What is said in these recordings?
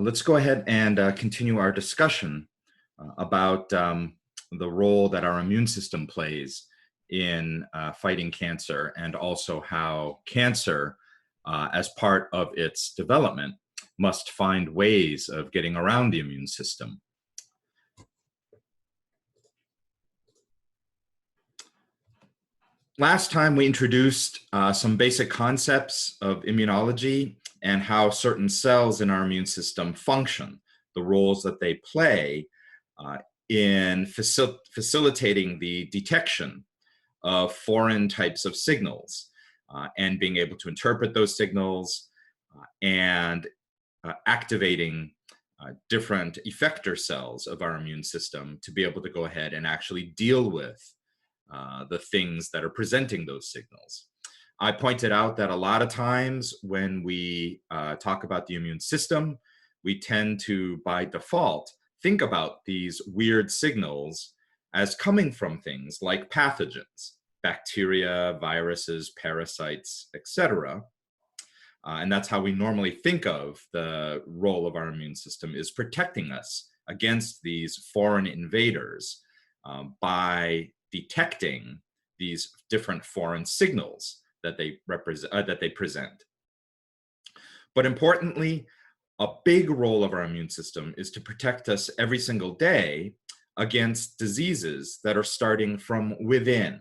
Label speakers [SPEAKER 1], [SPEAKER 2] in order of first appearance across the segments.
[SPEAKER 1] Let's go ahead and continue our discussion about the role that our immune system plays in fighting cancer, and also how cancer, as part of its development, must find ways of getting around the immune system. Last time we introduced some basic concepts of immunology and how certain cells in our immune system function, the roles that they play in facilitating the detection of foreign types of signals and being able to interpret those signals and activating different effector cells of our immune system to be able to go ahead and actually deal with the things that are presenting those signals. I pointed out that a lot of times when we talk about the immune system, we tend to, by default, think about these weird signals as coming from things like pathogens, bacteria, viruses, parasites, etc. And that's how we normally think of the role of our immune system, is protecting us against these foreign invaders by detecting these different foreign signals that they present. But importantly, a big role of our immune system is to protect us every single day against diseases that are starting from within.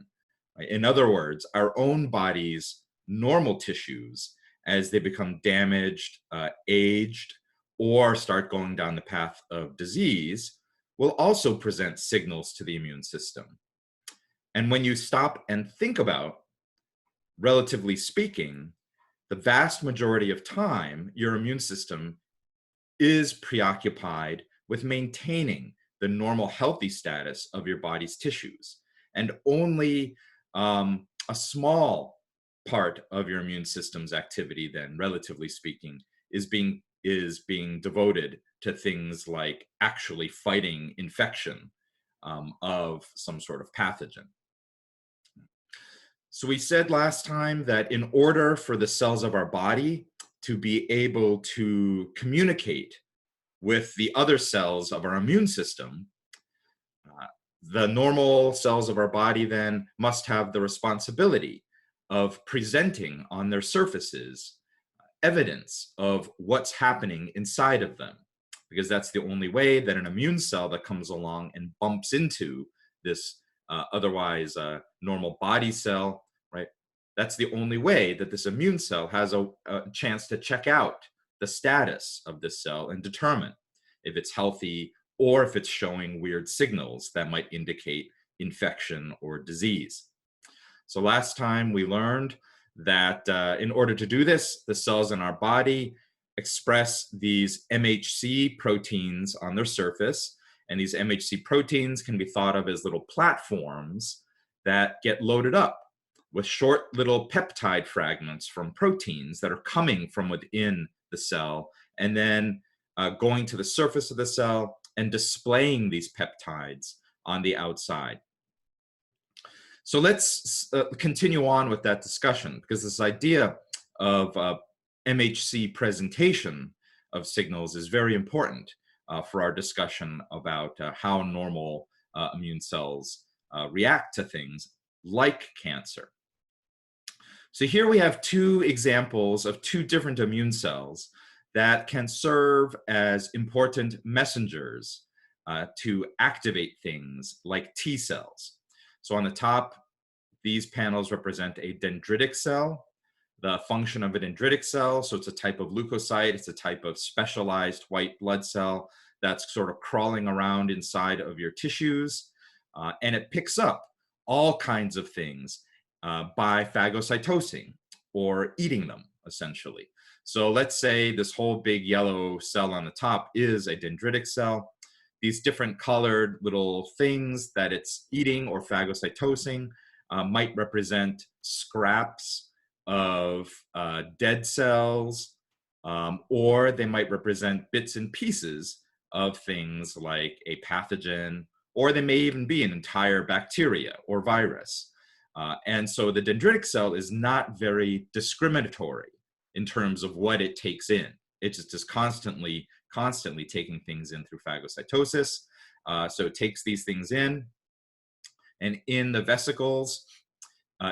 [SPEAKER 1] In other words, our own body's normal tissues, as they become damaged, aged, or start going down the path of disease, will also present signals to the immune system. And when you stop and think about, relatively speaking, the vast majority of time, your immune system is preoccupied with maintaining the normal healthy status of your body's tissues. And only a small part of your immune system's activity, then, relatively speaking, is being devoted to things like actually fighting infection of some sort of pathogen. So we said last time that in order for the cells of our body to be able to communicate with the other cells of our immune system, the normal cells of our body then must have the responsibility of presenting on their surfaces evidence of what's happening inside of them, because that's the only way that an immune cell that comes along and bumps into this otherwise normal body cell, right? That's the only way that this immune cell has a chance to check out the status of this cell and determine if it's healthy or if it's showing weird signals that might indicate infection or disease. So last time we learned that in order to do this, the cells in our body express these MHC proteins on their surface. And these MHC proteins can be thought of as little platforms that get loaded up with short little peptide fragments from proteins that are coming from within the cell, and then going to the surface of the cell and displaying these peptides on the outside. So let's continue on with that discussion, because this idea of MHC presentation of signals is very important for our discussion about how normal immune cells react to things like cancer. So here we have two examples of two different immune cells that can serve as important messengers to activate things like T cells. So on the top, these panels represent a dendritic cell. The function of a dendritic cell, so it's a type of leukocyte, it's a type of specialized white blood cell that's sort of crawling around inside of your tissues, and it picks up all kinds of things by phagocytosing, or eating them, essentially. So let's say this whole big yellow cell on the top is a dendritic cell. These different colored little things that it's eating or phagocytosing might represent scraps of dead cells, or they might represent bits and pieces of things like a pathogen, or they may even be an entire bacteria or virus. And so the dendritic cell is not very discriminatory in terms of what it takes in. It just is constantly constantly taking things in through phagocytosis. So it takes these things in, and in the vesicles,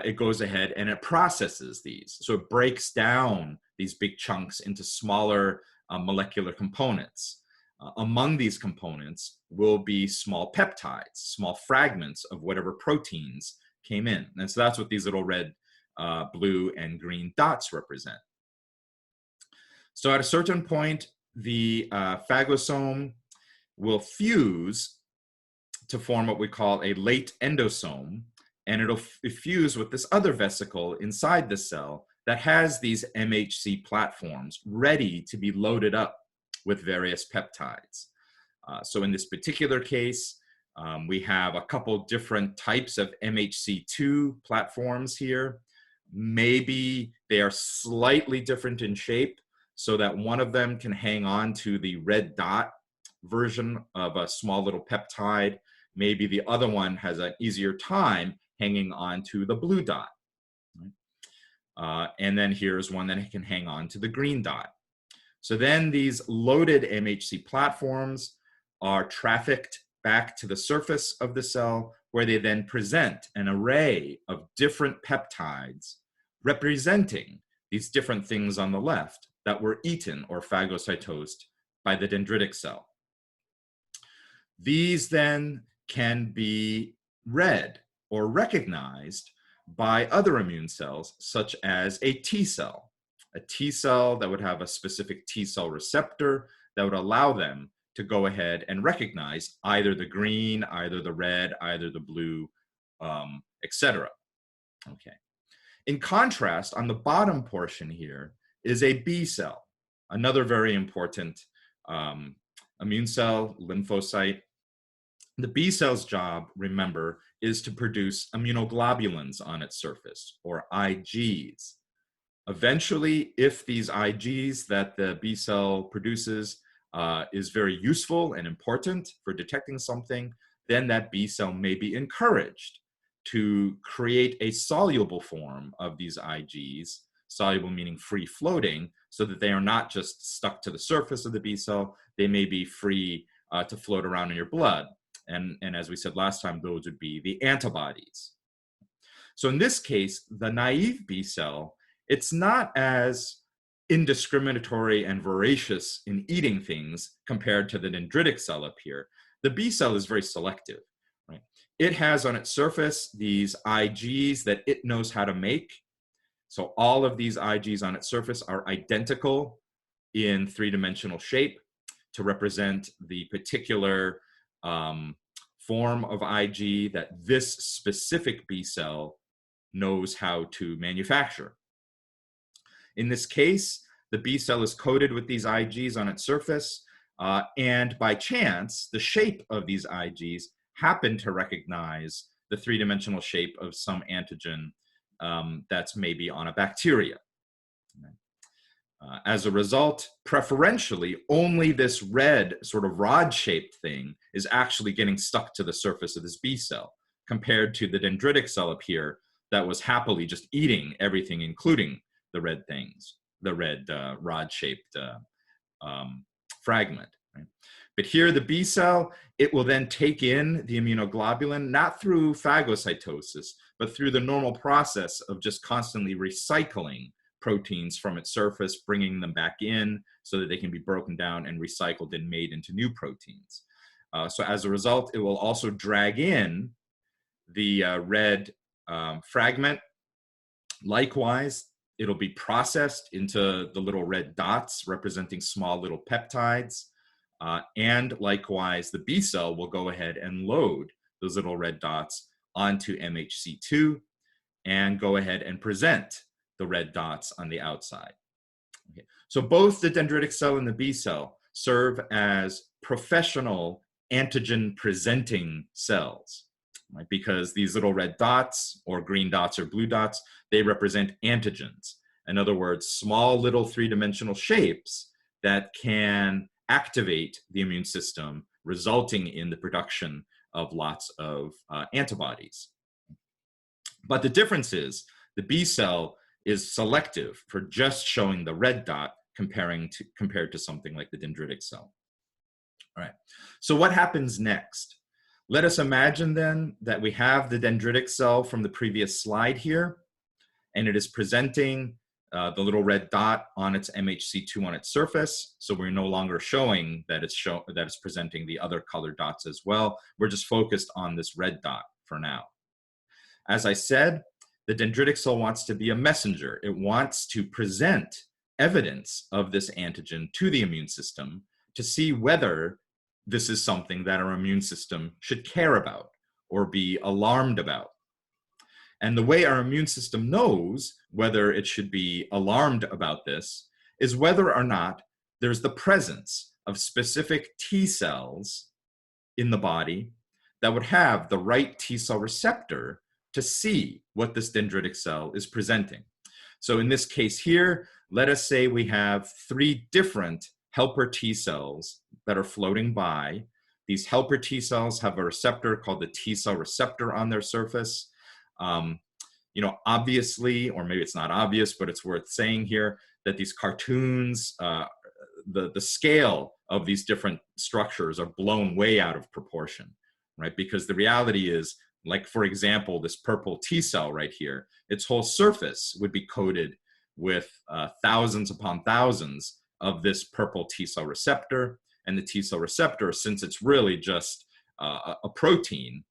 [SPEAKER 1] it goes ahead and it processes these. So it breaks down these big chunks into smaller molecular components. Among these components will be small peptides, small fragments of whatever proteins came in. And so that's what these little red, blue, and green dots represent. So at a certain point, the phagosome will fuse to form what we call a late endosome, and it'll fuse with this other vesicle inside the cell that has these MHC platforms ready to be loaded up with various peptides. So in this particular case, we have a couple different types of MHC2 platforms here. Maybe they are slightly different in shape so that one of them can hang on to the red dot version of a small little peptide. Maybe the other one has an easier time hanging on to the blue dot. Right? And then here's one that can hang on to the green dot. So then these loaded MHC platforms are trafficked back to the surface of the cell, where they then present an array of different peptides representing these different things on the left that were eaten or phagocytosed by the dendritic cell. These then can be read or recognized by other immune cells, such as a T cell. A T cell that would have a specific T cell receptor that would allow them to go ahead and recognize either the green, either the red, either the blue, etc. Okay. In contrast, on the bottom portion here is a B cell, another very important immune cell, lymphocyte. The B cell's job, remember, is to produce immunoglobulins on its surface, or Igs. Eventually, if these Igs that the B cell produces is very useful and important for detecting something, then that B cell may be encouraged to create a soluble form of these Igs, soluble meaning free floating, so that they are not just stuck to the surface of the B cell, they may be free to float around in your blood. And as we said last time, those would be the antibodies. So in this case, the naive B cell, it's not as indiscriminatory and voracious in eating things compared to the dendritic cell up here. The B cell is very selective, right? It has on its surface these Igs that it knows how to make. So all of these Igs on its surface are identical in three-dimensional shape to represent the particular form of Ig that this specific B cell knows how to manufacture. In this case, the B cell is coated with these Igs on its surface, and by chance, the shape of these Igs happen to recognize the three-dimensional shape of some antigen that's maybe on a bacteria. As a result, preferentially, only this red sort of rod-shaped thing is actually getting stuck to the surface of this B cell, compared to the dendritic cell up here that was happily just eating everything, including the red things, the red rod-shaped fragment. Right? But here, the B cell, it will then take in the immunoglobulin, not through phagocytosis, but through the normal process of just constantly recycling proteins from its surface, bringing them back in so that they can be broken down and recycled and made into new proteins. So as a result, it will also drag in the red fragment. Likewise, it'll be processed into the little red dots representing small little peptides. And likewise, the B cell will go ahead and load those little red dots onto MHC2 and go ahead and present the red dots on the outside. Okay. So both the dendritic cell and the B cell serve as professional antigen presenting cells, right? Because these little red dots or green dots or blue dots, they represent antigens. In other words, small little three-dimensional shapes that can activate the immune system, resulting in the production of lots of antibodies. But the difference is the B cell is selective for just showing the red dot compared to something like the dendritic cell. All right, so what happens next? Let us imagine then that we have the dendritic cell from the previous slide here, and it is presenting the little red dot on its MHC2 on its surface. So we're no longer showing that it's presenting the other colored dots as well. We're just focused on this red dot for now. As I said, the dendritic cell wants to be a messenger. It wants to present evidence of this antigen to the immune system to see whether this is something that our immune system should care about or be alarmed about. And the way our immune system knows whether it should be alarmed about this is whether or not there's the presence of specific T cells in the body that would have the right T cell receptor to see what this dendritic cell is presenting. So in this case here, let us say we have 3 different helper T cells that are floating by. These helper T cells have a receptor called the T cell receptor on their surface. You know, obviously, or maybe it's not obvious, but it's worth saying here that these cartoons, the scale of these different structures are blown way out of proportion, right? Because the reality is, like, for example, this purple T cell right here, its whole surface would be coated with thousands upon thousands of this purple T cell receptor. And the T cell receptor, since it's really just a protein,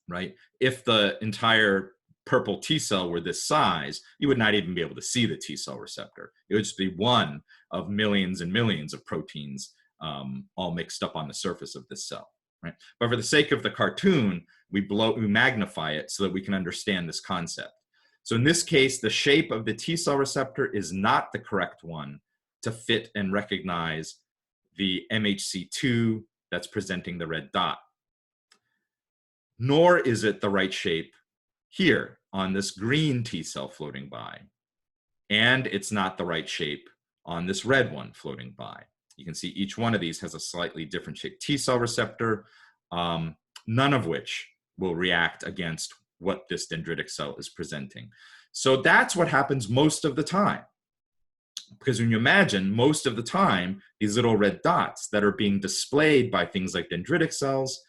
[SPEAKER 1] right? If the entire purple T cell were this size, you would not even be able to see the T cell receptor. It would just be one of millions and millions of proteins all mixed up on the surface of this cell, right? But for the sake of the cartoon, we magnify it so that we can understand this concept. So in this case, the shape of the T cell receptor is not the correct one to fit and recognize the MHC2 that's presenting the red dot. Nor is it the right shape here on this green T cell floating by. And it's not the right shape on this red one floating by. You can see each one of these has a slightly different shaped T cell receptor, none of which will react against what this dendritic cell is presenting. So that's what happens most of the time. Because when you imagine, most of the time, these little red dots that are being displayed by things like dendritic cells,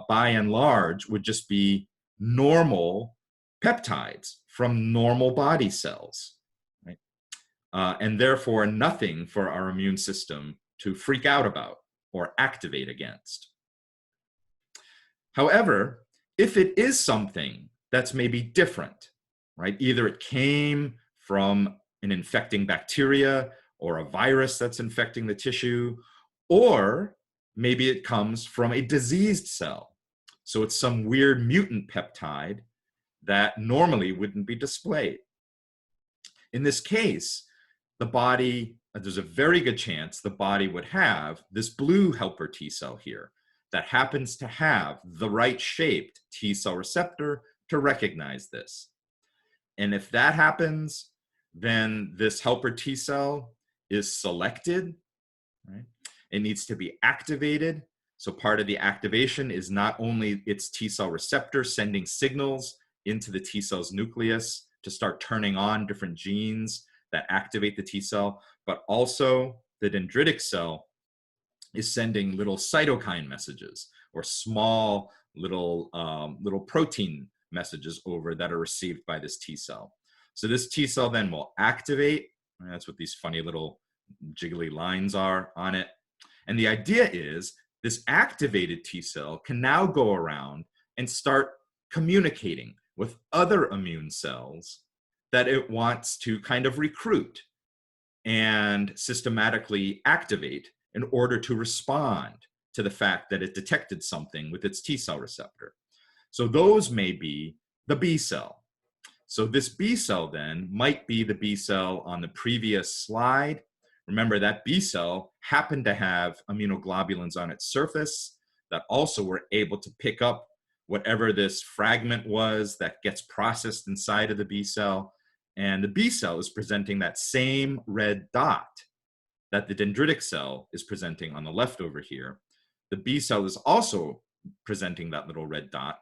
[SPEAKER 1] by and large, would just be normal peptides from normal body cells, right? And therefore nothing for our immune system to freak out about or activate against. However, if it is something that's maybe different, right? Either it came from an infecting bacteria or a virus that's infecting the tissue, or maybe it comes from a diseased cell. So it's some weird mutant peptide that normally wouldn't be displayed. In this case, the body, there's a very good chance the body would have this blue helper T cell here that happens to have the right shaped T cell receptor to recognize this. And if that happens, then this helper T cell is selected, right? It needs to be activated. So part of the activation is not only its T cell receptor sending signals into the T cell's nucleus to start turning on different genes that activate the T cell, but also the dendritic cell is sending little cytokine messages or small little protein messages over that are received by this T cell. So this T cell then will activate, and that's what these funny little jiggly lines are on it. And the idea is this activated T cell can now go around and start communicating with other immune cells that it wants to kind of recruit and systematically activate in order to respond to the fact that it detected something with its T cell receptor. So those may be the B cell. So this B cell then might be the B cell on the previous slide. Remember that B cell happened to have immunoglobulins on its surface that also were able to pick up whatever this fragment was that gets processed inside of the B cell. And the B cell is presenting that same red dot that the dendritic cell is presenting on the left over here. The B cell is also presenting that little red dot.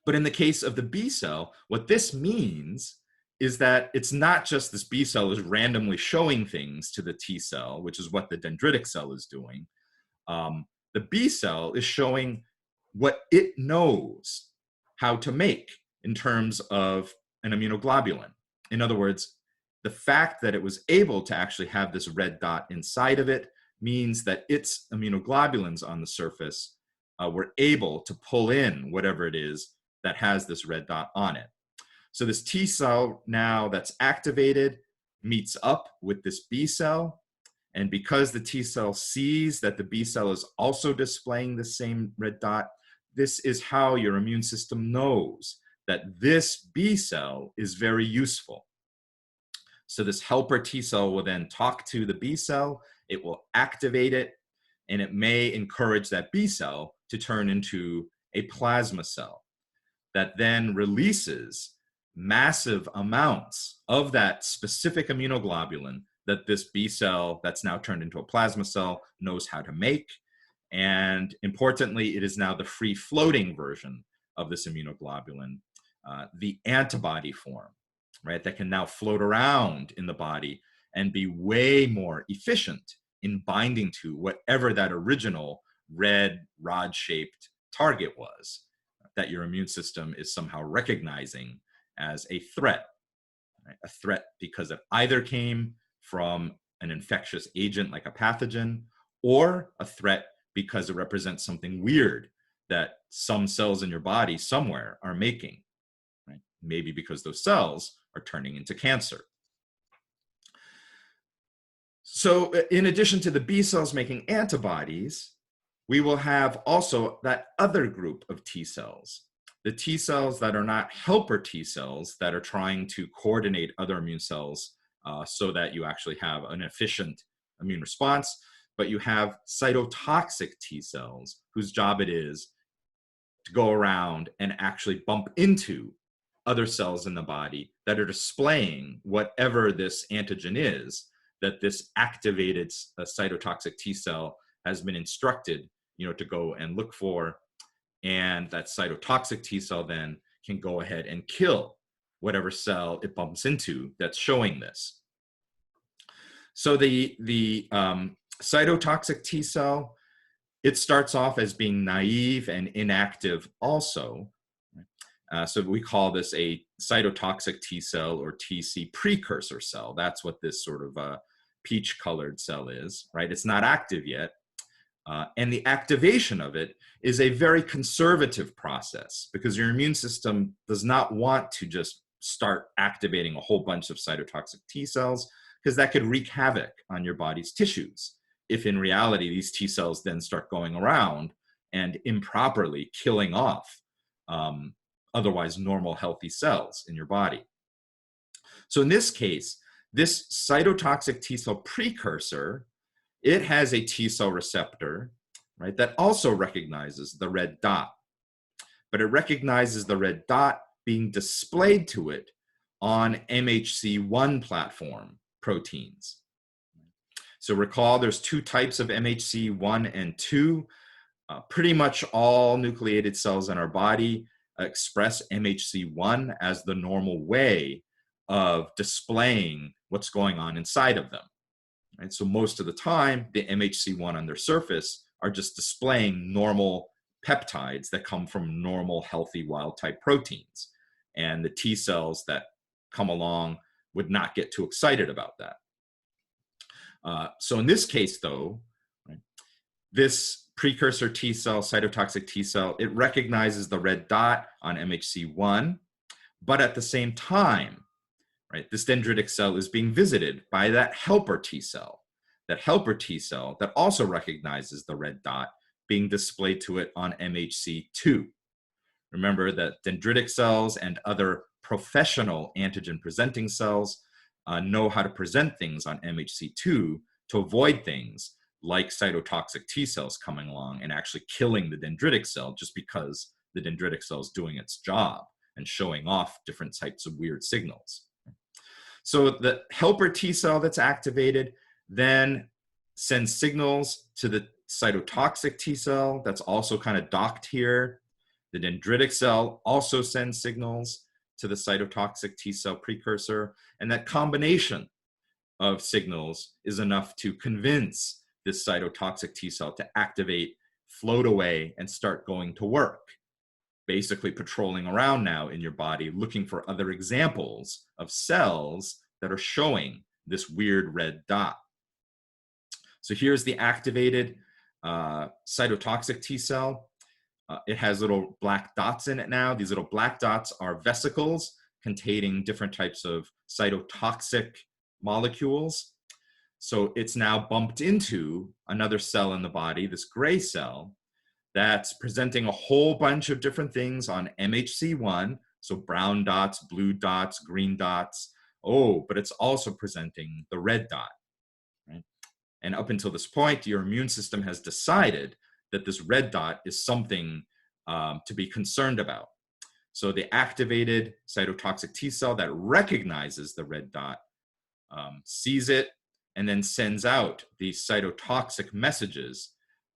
[SPEAKER 1] But in the case of the B cell, what this means is that it's not just this B cell is randomly showing things to the T cell, which is what the dendritic cell is doing. The B cell is showing what it knows how to make in terms of an immunoglobulin. In other words, the fact that it was able to actually have this red dot inside of it means that its immunoglobulins on the surface were able to pull in whatever it is that has this red dot on it. So this T cell now that's activated meets up with this B cell. And because the T cell sees that the B cell is also displaying the same red dot, this is how your immune system knows that this B cell is very useful. So this helper T cell will then talk to the B cell, it will activate it, and it may encourage that B cell to turn into a plasma cell that then releases massive amounts of that specific immunoglobulin that this B cell that's now turned into a plasma cell knows how to make. And importantly, it is now the free-floating version of this immunoglobulin, the antibody form, right, that can now float around in the body and be way more efficient in binding to whatever that original red rod-shaped target was that your immune system is somehow recognizing as a threat. Right? A threat because it either came from an infectious agent like a pathogen, or a threat because it represents something weird that some cells in your body somewhere are making. Right? Maybe because those cells are turning into cancer. So in addition to the B cells making antibodies, we will have also that other group of T cells, the T cells that are not helper T cells that are trying to coordinate other immune cells so that you actually have an efficient immune response, but you have cytotoxic T cells whose job it is to go around and actually bump into other cells in the body that are displaying whatever this antigen is that this activated cytotoxic T cell has been instructed, to go and look for. And that cytotoxic T cell then can go ahead and kill whatever cell it bumps into that's showing this. So the cytotoxic T cell, it starts off as being naive and inactive also. So we call this a cytotoxic T cell or TC precursor cell. That's what this sort of peach colored cell is, right? It's not active yet. And the activation of it is a very conservative process because your immune system does not want to just start activating a whole bunch of cytotoxic T cells because that could wreak havoc on your body's tissues. If in reality, these T cells then start going around and improperly killing off otherwise normal healthy cells in your body. So in this case, this cytotoxic T cell precursor, it has a T cell receptor, right, that also recognizes the red dot. But it recognizes the red dot being displayed to it on MHC1 platform proteins. So recall there's two types of MHC1 and 2. Pretty much all nucleated cells in our body express MHC1 as the normal way of displaying what's going on inside of them. Right? So most of the time, the MHC1 on their surface are just displaying normal peptides that come from normal, healthy, wild-type proteins. And the T cells that come along would not get too excited about that. So in this case, though, right, this precursor T cell, cytotoxic T cell, it recognizes the red dot on MHC1, but at the same time, right, this dendritic cell is being visited by that helper T cell. That helper T cell that also recognizes the red dot being displayed to it on MHC2. Remember that dendritic cells and other professional antigen-presenting cells know how to present things on MHC2 to avoid things like cytotoxic T cells coming along and actually killing the dendritic cell just because the dendritic cell is doing its job and showing off different types of weird signals. So the helper T cell that's activated then sends signals to the cytotoxic T cell that's also kind of docked here. The dendritic cell also sends signals to the cytotoxic T cell precursor, and that combination of signals is enough to convince this cytotoxic T cell to activate, float away, and start going to work, basically patrolling around now in your body, looking for other examples of cells that are showing this weird red dot. So here's the activated cytotoxic T cell. It has little black dots in it now. These little black dots are vesicles containing different types of cytotoxic molecules. So it's now bumped into another cell in the body, this gray cell, that's presenting a whole bunch of different things on MHC1, so brown dots, blue dots, green dots. Oh, but it's also presenting the red dot, right? And up until this point, your immune system has decided that this red dot is something to be concerned about. So the activated cytotoxic T cell that recognizes the red dot sees it and then sends out these cytotoxic messages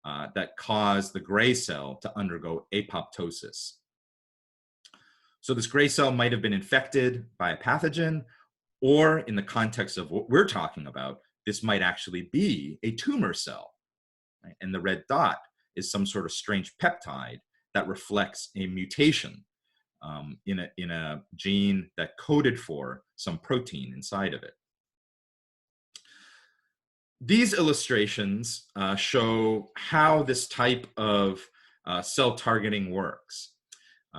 [SPEAKER 1] that cause the gray cell to undergo apoptosis. So this gray cell might have been infected by a pathogen, or in the context of what we're talking about, this might actually be a tumor cell, right? And the red dot is some sort of strange peptide that reflects a mutation in a gene that coded for some protein inside of it. These illustrations show how this type of cell targeting works.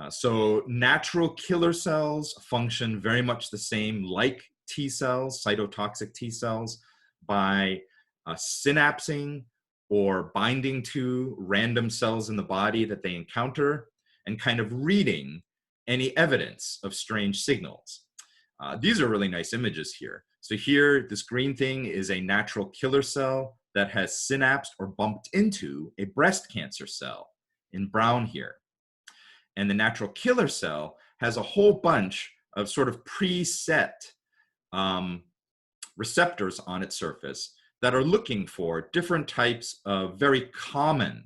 [SPEAKER 1] So natural killer cells function very much the same like T cells, cytotoxic T cells, by synapsing or binding to random cells in the body that they encounter and kind of reading any evidence of strange signals. These are really nice images here. So here, this green thing is a natural killer cell that has synapsed or bumped into a breast cancer cell in brown here. And the natural killer cell has a whole bunch of sort of preset receptors on its surface that are looking for different types of very common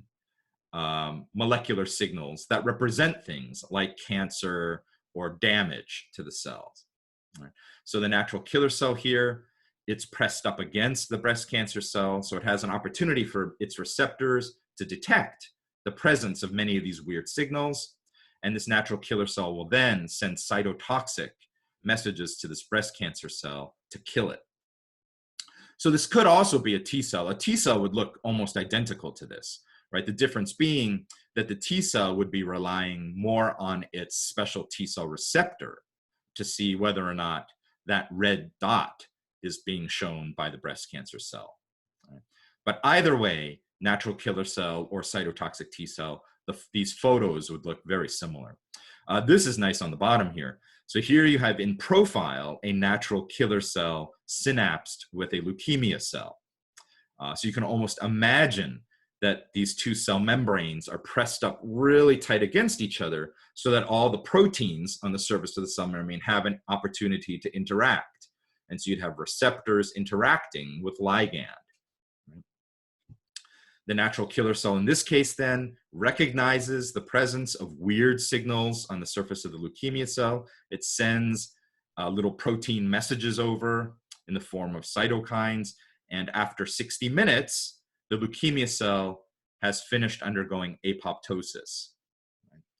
[SPEAKER 1] molecular signals that represent things like cancer or damage to the cells. Right. So the natural killer cell here, it's pressed up against the breast cancer cell, so it has an opportunity for its receptors to detect the presence of many of these weird signals. And this natural killer cell will then send cytotoxic messages to this breast cancer cell to kill it. So this could also be a T cell. A T cell would look almost identical to this, right? The difference being that the T cell would be relying more on its special T cell receptor to see whether or not that red dot is being shown by the breast cancer cell. Right? But either way, natural killer cell or cytotoxic T cell, these photos would look very similar. This is nice on the bottom here. So here you have in profile a natural killer cell synapsed with a leukemia cell. So you can almost imagine that these two cell membranes are pressed up really tight against each other so that all the proteins on the surface of the cell membrane have an opportunity to interact. And so you'd have receptors interacting with ligand. The natural killer cell in this case then recognizes the presence of weird signals on the surface of the leukemia cell. It sends little protein messages over in the form of cytokines. And after 60 minutes, the leukemia cell has finished undergoing apoptosis.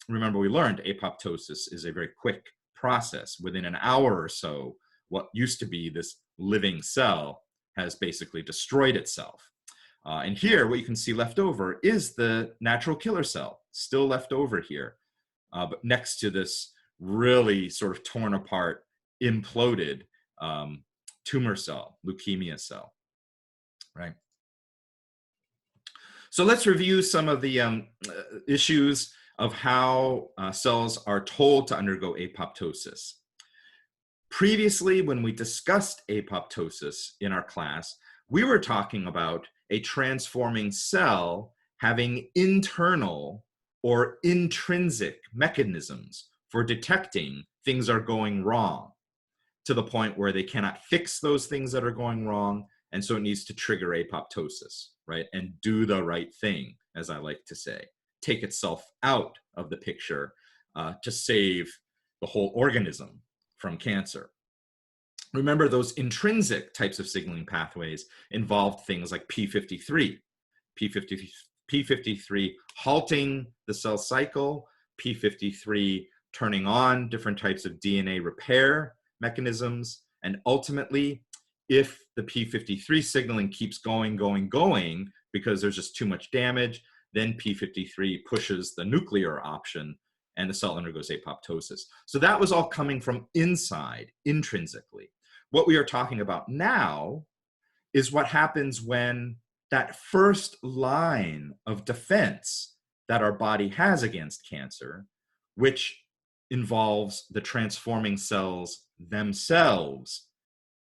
[SPEAKER 1] Remember, we learned apoptosis is a very quick process. Within an hour or so, what used to be this living cell has basically destroyed itself. And here, what you can see left over is the natural killer cell, still left over here, but next to this really sort of torn apart, imploded tumor cell, leukemia cell, right? So let's review some of the issues of how cells are told to undergo apoptosis. Previously, when we discussed apoptosis in our class, we were talking about a transforming cell having internal or intrinsic mechanisms for detecting things are going wrong, to the point where they cannot fix those things that are going wrong, and so it needs to trigger apoptosis, right? And do the right thing, as I like to say. Take itself out of the picture to save the whole organism from cancer. Remember, those intrinsic types of signaling pathways involved things like P53. P53 halting the cell cycle, P53 turning on different types of DNA repair mechanisms, and ultimately, if the P53 signaling keeps going, because there's just too much damage, then P53 pushes the nuclear option and the cell undergoes apoptosis. So that was all coming from inside, intrinsically. What we are talking about now is what happens when that first line of defense that our body has against cancer, which involves the transforming cells themselves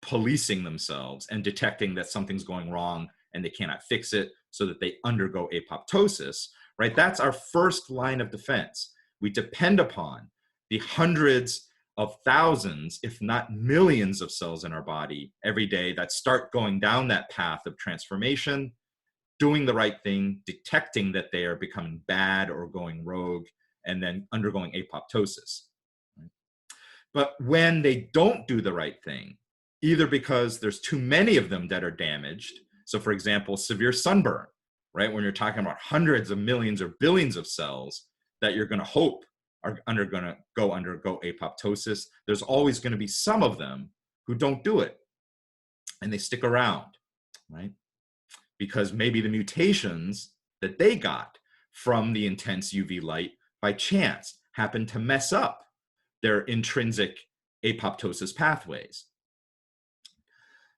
[SPEAKER 1] policing themselves and detecting that something's going wrong and they cannot fix it, so that they undergo apoptosis, right? That's our first line of defense. We depend upon the hundreds of thousands, if not millions, of cells in our body every day that start going down that path of transformation, doing the right thing, detecting that they are becoming bad or going rogue, and then undergoing apoptosis. But when they don't do the right thing, either because there's too many of them that are damaged, so for example, severe sunburn, right? When you're talking about hundreds of millions or billions of cells that you're going to hope are going to undergo apoptosis, there's always going to be some of them who don't do it, and they stick around, right? Because maybe the mutations that they got from the intense UV light by chance happen to mess up their intrinsic apoptosis pathways.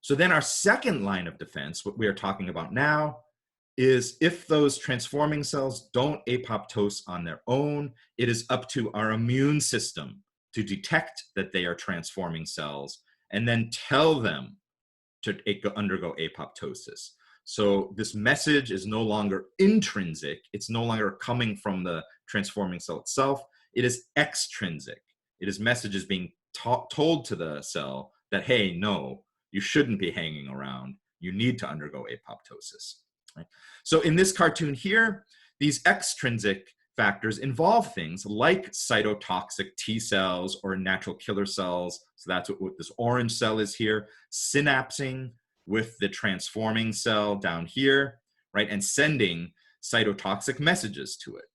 [SPEAKER 1] So then our second line of defense, what we are talking about now, is if those transforming cells don't apoptose on their own, it is up to our immune system to detect that they are transforming cells and then tell them to undergo apoptosis. So this message is no longer intrinsic. It's no longer coming from the transforming cell itself. It is extrinsic. It is messages being told to the cell that, hey, no, you shouldn't be hanging around. You need to undergo apoptosis. Right? So in this cartoon here, these extrinsic factors involve things like cytotoxic T cells or natural killer cells. So that's what this orange cell is here, synapsing with the transforming cell down here, right? And sending cytotoxic messages to it.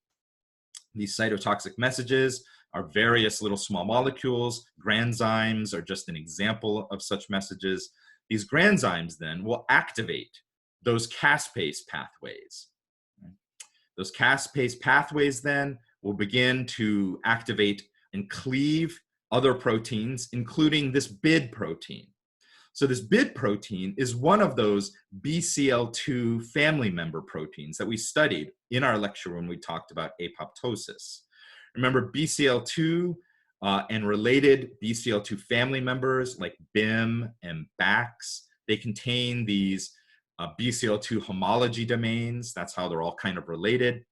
[SPEAKER 1] These cytotoxic messages are various little small molecules. Granzymes are just an example of such messages. These granzymes then will activate those caspase pathways. Those caspase pathways then will begin to activate and cleave other proteins, including this BID protein. So this BID protein is one of those BCL2 family member proteins that we studied in our lecture when we talked about apoptosis. Remember, BCL2 and related BCL2 family members like BIM and BAX, they contain these BCL2 homology domains. That's how they're all kind of related.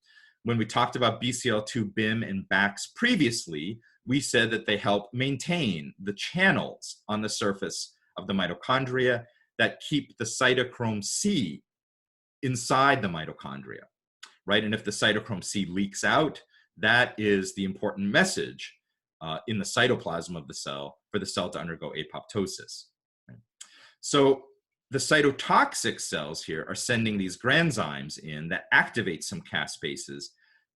[SPEAKER 1] When we talked about BCL2, BIM, and BAX previously, we said that they help maintain the channels on the surface of the mitochondria that keep the cytochrome C inside the mitochondria, right? And if the cytochrome C leaks out, that is the important message in the cytoplasm of the cell for the cell to undergo apoptosis. Right? So the cytotoxic cells here are sending these granzymes in that activate some caspases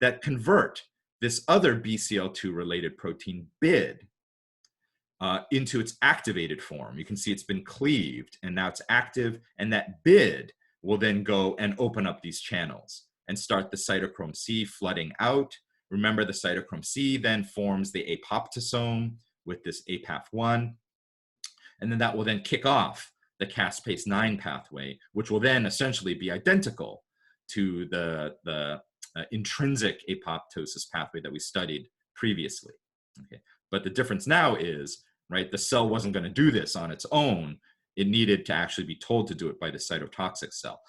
[SPEAKER 1] that convert this other BCL2 related protein BID into its activated form. You can see it's been cleaved and now it's active, and that BID will then go and open up these channels and start the cytochrome C flooding out. Remember, the cytochrome C then forms the apoptosome with this APAF1, and then that will then kick off the caspase 9 pathway, which will then essentially be identical to the intrinsic apoptosis pathway that we studied previously. Okay. But the difference now is, right, the cell wasn't going to do this on its own. It needed to actually be told to do it by the cytotoxic cell.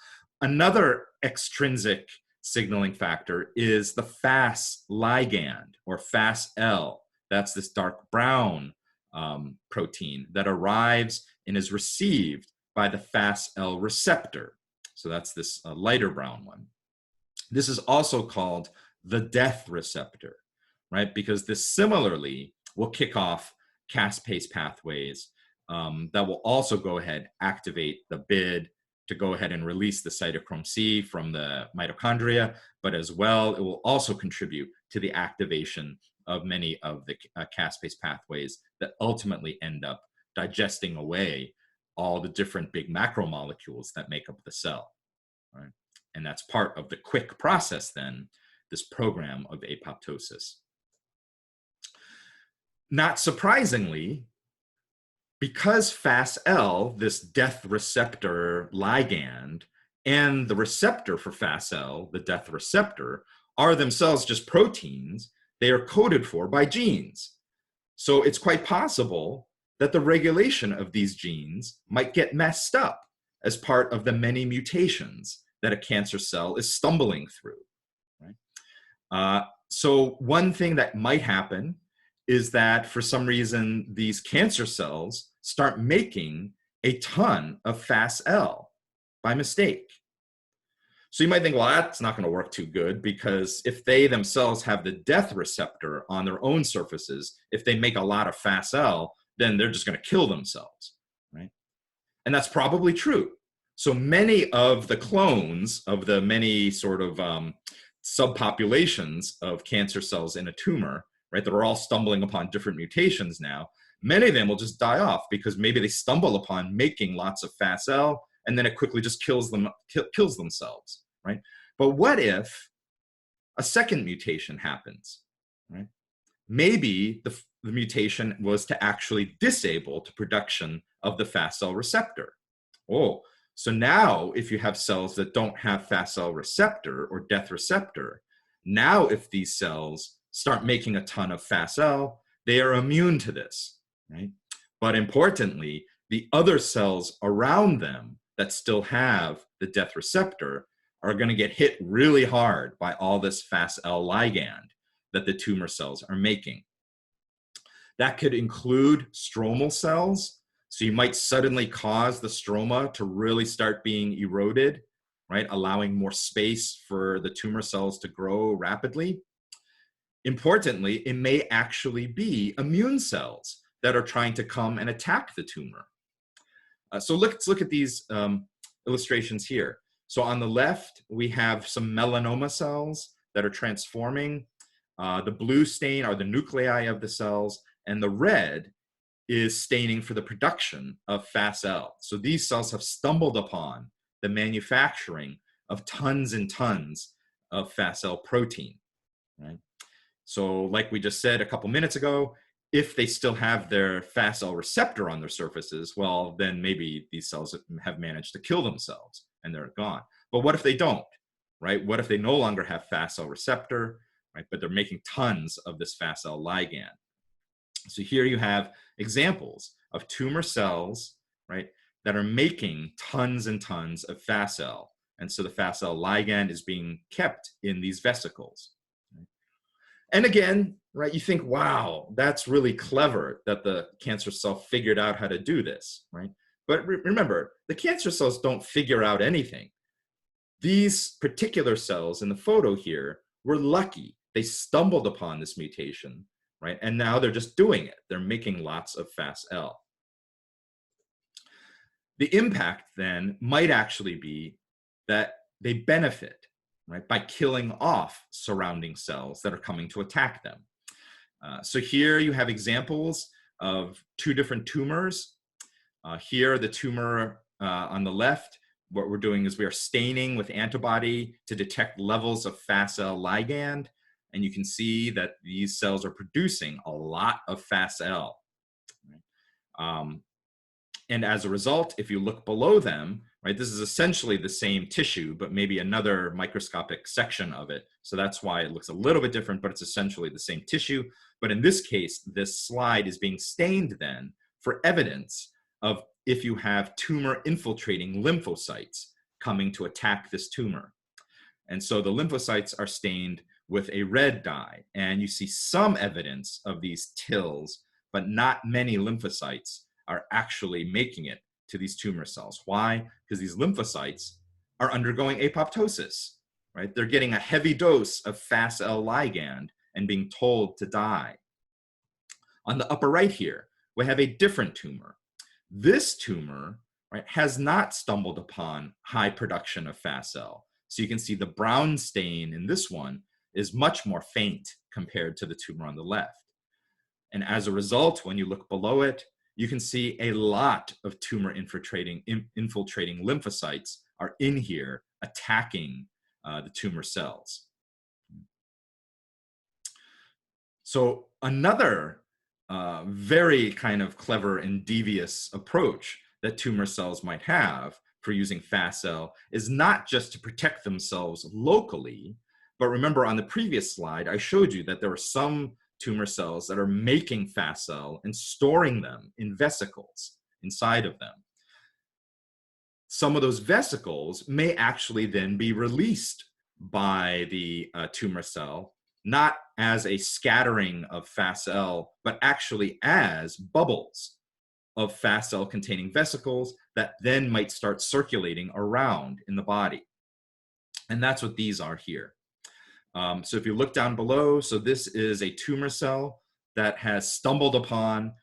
[SPEAKER 1] Another extrinsic signaling factor is the Fas ligand, or Fas-L. That's this dark brown protein that arrives and is received by the Fas-L receptor. So that's this lighter brown one. This is also called the death receptor, right? Because this similarly will kick off caspase pathways that will also go ahead, activate the BID to go ahead and release the cytochrome C from the mitochondria, but as well, it will also contribute to the activation of many of the caspase pathways that ultimately end up digesting away all the different big macromolecules that make up the cell, right? And that's part of the quick process then, this program of apoptosis. Not surprisingly, because FASL, this death receptor ligand, and the receptor for FASL, the death receptor, are themselves just proteins, they are coded for by genes. So it's quite possible that the regulation of these genes might get messed up as part of the many mutations that a cancer cell is stumbling through, right? So one thing that might happen is that for some reason, these cancer cells start making a ton of FASL by mistake. So you might think, well, that's not going to work too good, because if they themselves have the death receptor on their own surfaces, if they make a lot of FASL, then they're just going to kill themselves, right? And that's probably true. So many of the clones of the many sort of subpopulations of cancer cells in a tumor, right, that are all stumbling upon different mutations now, many of them will just die off because maybe they stumble upon making lots of FASL and then it quickly just kills themselves, right? But what if a second mutation happens, right? Maybe the mutation was to actually disable the production of the FASL receptor. Oh, so now if you have cells that don't have FASL receptor or death receptor, now if these cells start making a ton of FASL, they are immune to this, right? But importantly, the other cells around them that still have the death receptor are going to get hit really hard by all this FASL ligand that the tumor cells are making. That could include stromal cells. So you might suddenly cause the stroma to really start being eroded, right? Allowing more space for the tumor cells to grow rapidly. Importantly, it may actually be immune cells that are trying to come and attack the tumor. So let's look at these illustrations here. So on the left, we have some melanoma cells that are transforming. The blue stain are the nuclei of the cells, and the red is staining for the production of FASL. So these cells have stumbled upon the manufacturing of tons and tons of FASL protein, right? So like we just said a couple minutes ago, if they still have their FASL receptor on their surfaces, well, then maybe these cells have managed to kill themselves and they're gone. But what if they don't, right? What if they no longer have FASL receptor, right? But they're making tons of this FASL ligand. So here you have examples of tumor cells, right, that are making tons and tons of FASL. And so the FASL ligand is being kept in these vesicles. Right? And again, right, you think, wow, that's really clever that the cancer cell figured out how to do this, right? But remember, the cancer cells don't figure out anything. These particular cells in the photo here were lucky. They stumbled upon this mutation, right? And now they're just doing it. They're making lots of FASL. The impact then might actually be that they benefit, right, by killing off surrounding cells that are coming to attack them. So here you have examples of two different tumors. Here, the tumor on the left, what we're doing is we are staining with antibody to detect levels of FASL ligand. And you can see that these cells are producing a lot of FASL. And as a result, if you look below them, right, this is essentially the same tissue, but maybe another microscopic section of it. So that's why it looks a little bit different, but it's essentially the same tissue. But in this case, this slide is being stained then for evidence of if you have tumor infiltrating lymphocytes coming to attack this tumor. And so the lymphocytes are stained with a red dye, and you see some evidence of these TILs, but not many lymphocytes are actually making it to these tumor cells. Why? Because these lymphocytes are undergoing apoptosis, right? They're getting a heavy dose of FASL ligand and being told to die. On the upper right here, we have a different tumor. This tumor, right, has not stumbled upon high production of fast cell. So you can see the brown stain in this one is much more faint compared to the tumor on the left. And as a result, when you look below it, you can see a lot of tumor infiltrating lymphocytes are in here attacking the tumor cells. So another very kind of clever and devious approach that tumor cells might have for using fast cell is not just to protect themselves locally, but remember on the previous slide, I showed you that there are some tumor cells that are making fast cell and storing them in vesicles inside of them. Some of those vesicles may actually then be released by the tumor cell, not as a scattering of fast cell, but actually as bubbles of fast cell containing vesicles that then might start circulating around in the body. And that's what these are here. So if you look down below, so this is a tumor cell that has stumbled upon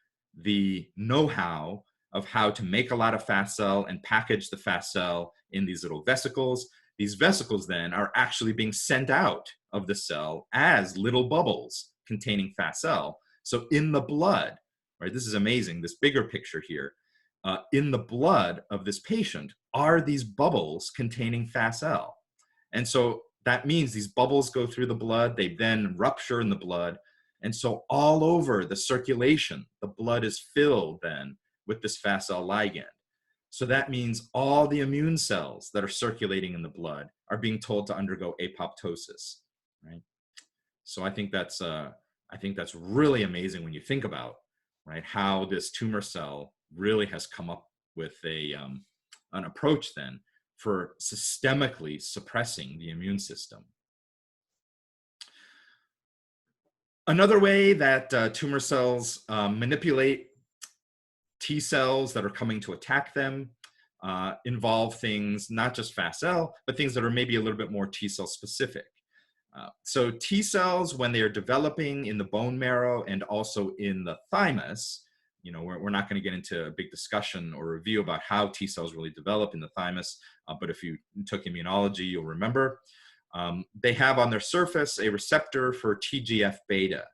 [SPEAKER 1] the know-how of how to make a lot of fast cell and package the fast cell in these little vesicles. These vesicles then are actually being sent out of the cell as little bubbles containing fast cell. So in the blood, right, this is amazing, this bigger picture here, in the blood of this patient are these bubbles containing fast cell. And so that means these bubbles go through the blood, they then rupture in the blood. And so all over the circulation, the blood is filled then with this fast cell ligand. So that means all the immune cells that are circulating in the blood are being told to undergo apoptosis, right? So I think that's really amazing when you think about, right, how this tumor cell really has come up with an approach then for systemically suppressing the immune system. Another way that tumor cells manipulate T cells that are coming to attack them involve things not just fast cell, but things that are maybe a little bit more T cell specific. So T cells, when they are developing in the bone marrow and also in the thymus, you know, we're not going to get into a big discussion or review about how T cells really develop in the thymus, but if you took immunology, you'll remember. They have on their surface a receptor for TGF-beta.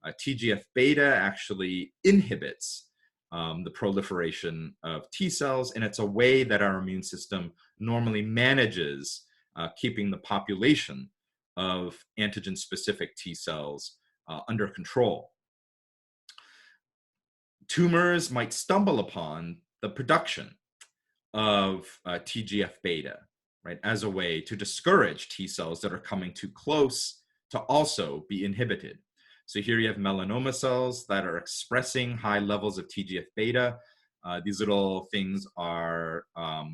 [SPEAKER 1] TGF-beta actually inhibits the proliferation of T cells, and it's a way that our immune system normally manages keeping the population of antigen-specific T cells under control. Tumors might stumble upon the production of TGF-beta, right, as a way to discourage T cells that are coming too close to also be inhibited. So here you have melanoma cells that are expressing high levels of TGF-beta. These little things are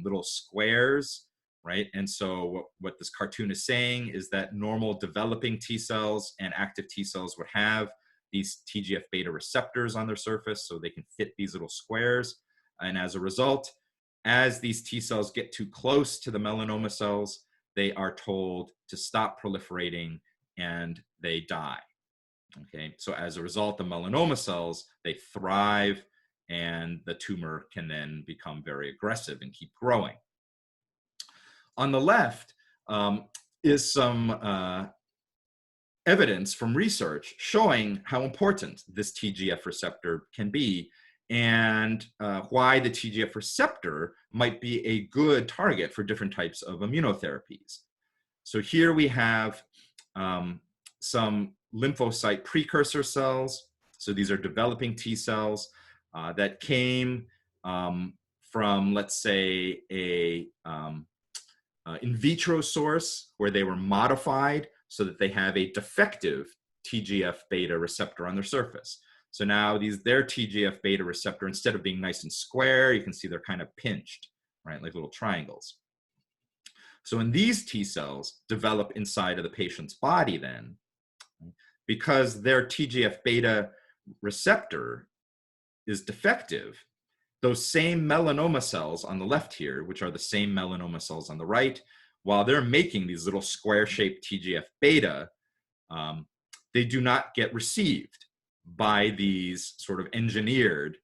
[SPEAKER 1] little squares, right? And so what this cartoon is saying is that normal developing T cells and active T cells would have these TGF-beta receptors on their surface so they can fit these little squares. And as a result, as these T cells get too close to the melanoma cells, they are told to stop proliferating and they die. Okay, so as a result, the melanoma cells, they thrive and the tumor can then become very aggressive and keep growing. On the left is some evidence from research showing how important this TGF receptor can be and why the TGF receptor might be a good target for different types of immunotherapies. So here we have some lymphocyte precursor cells. So these are developing T cells that came from, let's say, a in vitro source where they were modified so that they have a defective TGF-beta receptor on their surface. So now their TGF-beta receptor, instead of being nice and square, you can see they're kind of pinched, right, like little triangles. So when these T cells develop inside of the patient's body then, because their TGF-beta receptor is defective, those same melanoma cells on the left here, which are the same melanoma cells on the right, while they're making these little square-shaped TGF-beta, they do not get received by these sort of engineered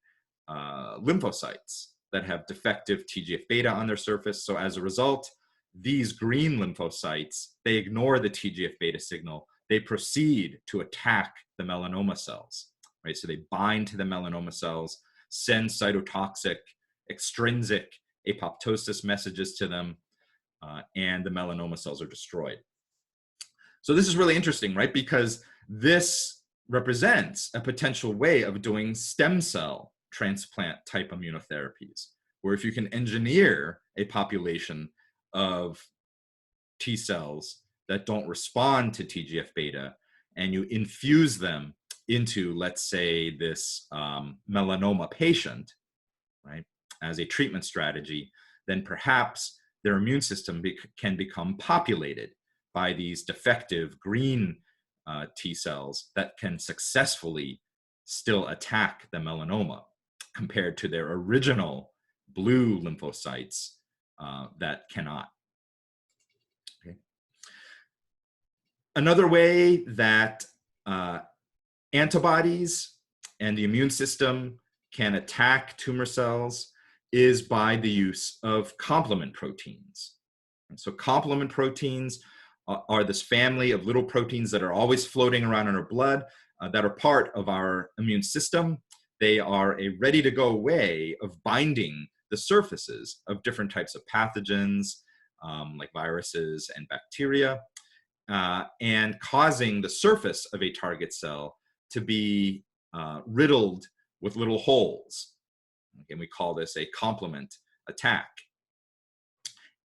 [SPEAKER 1] lymphocytes that have defective TGF-beta on their surface. So as a result, these green lymphocytes, they ignore the TGF-beta signal. They proceed to attack the melanoma cells, right? So they bind to the melanoma cells, send cytotoxic, extrinsic apoptosis messages to them, and the melanoma cells are destroyed. So this is really interesting, right? Because this represents a potential way of doing stem cell transplant type immunotherapies, where if you can engineer a population of T cells that don't respond to TGF-beta and you infuse them into, let's say, this melanoma patient, right, as a treatment strategy, then perhaps their immune system can become populated by these defective green T cells that can successfully still attack the melanoma compared to their original blue lymphocytes that cannot. Okay. Another way that antibodies and the immune system can attack tumor cells is by the use of complement proteins. And so complement proteins are this family of little proteins that are always floating around in our blood that are part of our immune system. They are a ready-to-go way of binding the surfaces of different types of pathogens, like viruses and bacteria, and causing the surface of a target cell to be riddled with little holes. And we call this a complement attack.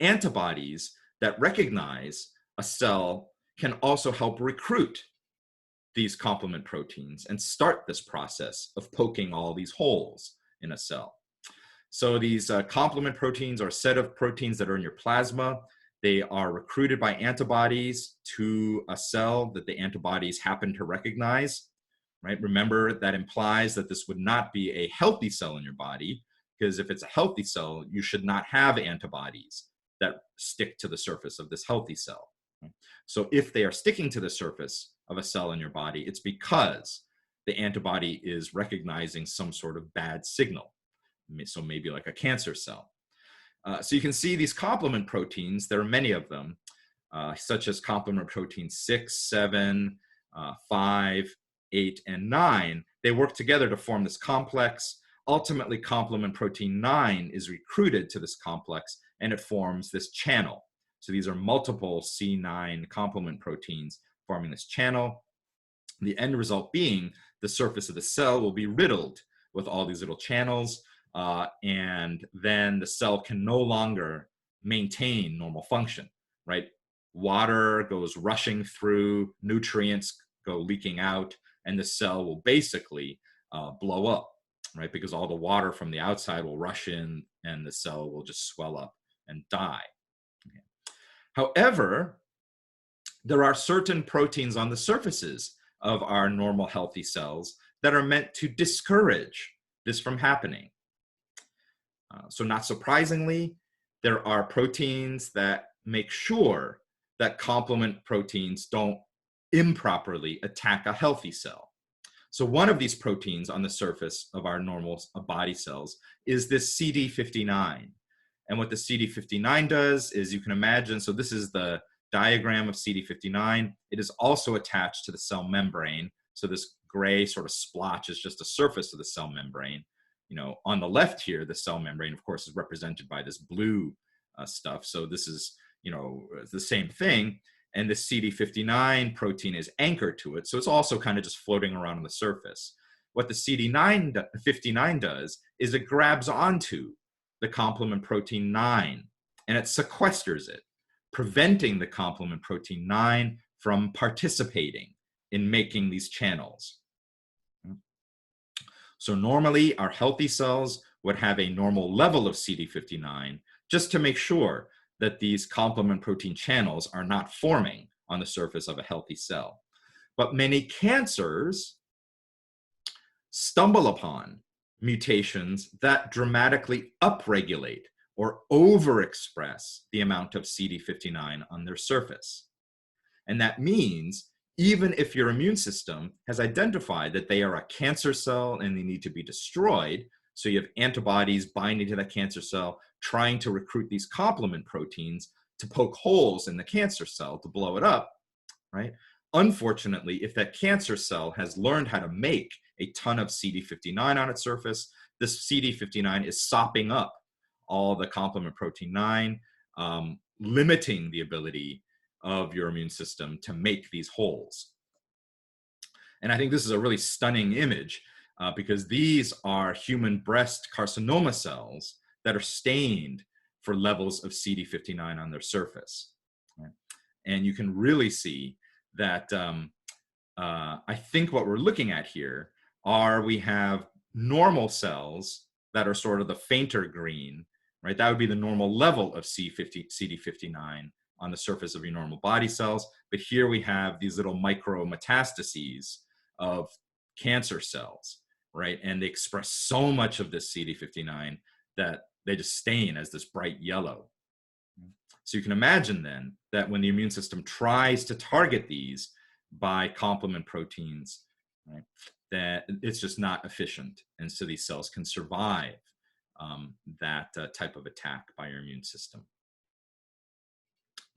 [SPEAKER 1] Antibodies that recognize a cell can also help recruit these complement proteins and start this process of poking all these holes in a cell. So these complement proteins are a set of proteins that are in your plasma. They are recruited by antibodies to a cell that the antibodies happen to recognize, right? Remember, that implies that this would not be a healthy cell in your body, because if it's a healthy cell, you should not have antibodies that stick to the surface of this healthy cell. So if they are sticking to the surface of a cell in your body, it's because the antibody is recognizing some sort of bad signal. So maybe like a cancer cell. So you can see these complement proteins, there are many of them, such as complement protein 6, 7, 5, 8, and 9. They work together to form this complex. Ultimately, complement protein 9 is recruited to this complex, and it forms this channel. So these are multiple C9 complement proteins forming this channel. The end result being the surface of the cell will be riddled with all these little channels, and then the cell can no longer maintain normal function, right? Water goes rushing through, nutrients go leaking out, and the cell will basically blow up, right? Because all the water from the outside will rush in and the cell will just swell up and die. Okay. However, there are certain proteins on the surfaces of our normal healthy cells that are meant to discourage this from happening. So not surprisingly, there are proteins that make sure that complement proteins don't improperly attack a healthy cell. So one of these proteins on the surface of our normal body cells is this CD59. And what the CD59 does is, you can imagine, so this is the diagram of CD59. It is also attached to the cell membrane. So this gray sort of splotch is just the surface of the cell membrane. You know, on the left here, the cell membrane, of course, is represented by this blue stuff. So this is, you know, the same thing. And the CD59 protein is anchored to it. So it's also kind of just floating around on the surface. What the CD59 does is it grabs onto the complement protein 9 and it sequesters it, preventing the complement protein 9 from participating in making these channels. So normally our healthy cells would have a normal level of CD59 just to make sure that these complement protein channels are not forming on the surface of a healthy cell. But many cancers stumble upon mutations that dramatically upregulate or overexpress the amount of CD59 on their surface. And that means even if your immune system has identified that they are a cancer cell and they need to be destroyed. So you have antibodies binding to that cancer cell, trying to recruit these complement proteins to poke holes in the cancer cell to blow it up, right? Unfortunately, if that cancer cell has learned how to make a ton of CD59 on its surface, this CD59 is sopping up all the complement protein 9, limiting the ability of your immune system to make these holes. And I think this is a really stunning image because these are human breast carcinoma cells that are stained for levels of CD59 on their surface. Right? And you can really see that I think what we're looking at here are we have normal cells that are sort of the fainter green, right? That would be the normal level of CD59 on the surface of your normal body cells. But here we have these little micro metastases of cancer cells, right? And they express so much of this CD59 that they just stain as this bright yellow. So you can imagine then that when the immune system tries to target these by complement proteins, right, that it's just not efficient. And so these cells can survive that type of attack by your immune system.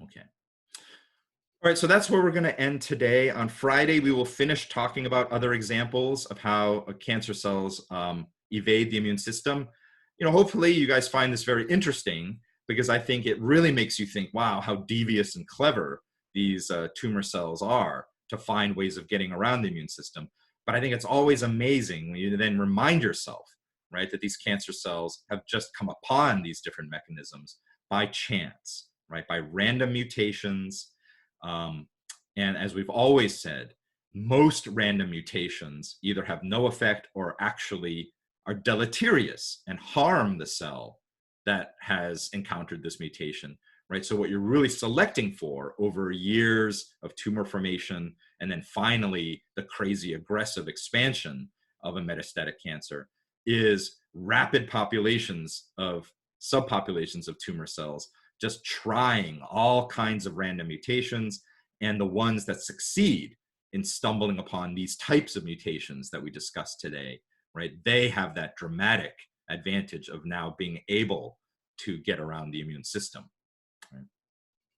[SPEAKER 1] Okay. All right, so that's where we're going to end today. On Friday, we will finish talking about other examples of how cancer cells evade the immune system. You know, hopefully you guys find this very interesting because I think it really makes you think, wow, how devious and clever these tumor cells are to find ways of getting around the immune system. But I think it's always amazing when you then remind yourself, right, that these cancer cells have just come upon these different mechanisms by chance, right, by random mutations. And as we've always said, most random mutations either have no effect or actually are deleterious and harm the cell that has encountered this mutation, right? So what you're really selecting for over years of tumor formation and then finally the crazy aggressive expansion of a metastatic cancer is rapid populations of subpopulations of tumor cells just trying all kinds of random mutations, and the ones that succeed in stumbling upon these types of mutations that we discussed today, right? They have that dramatic advantage of now being able to get around the immune system.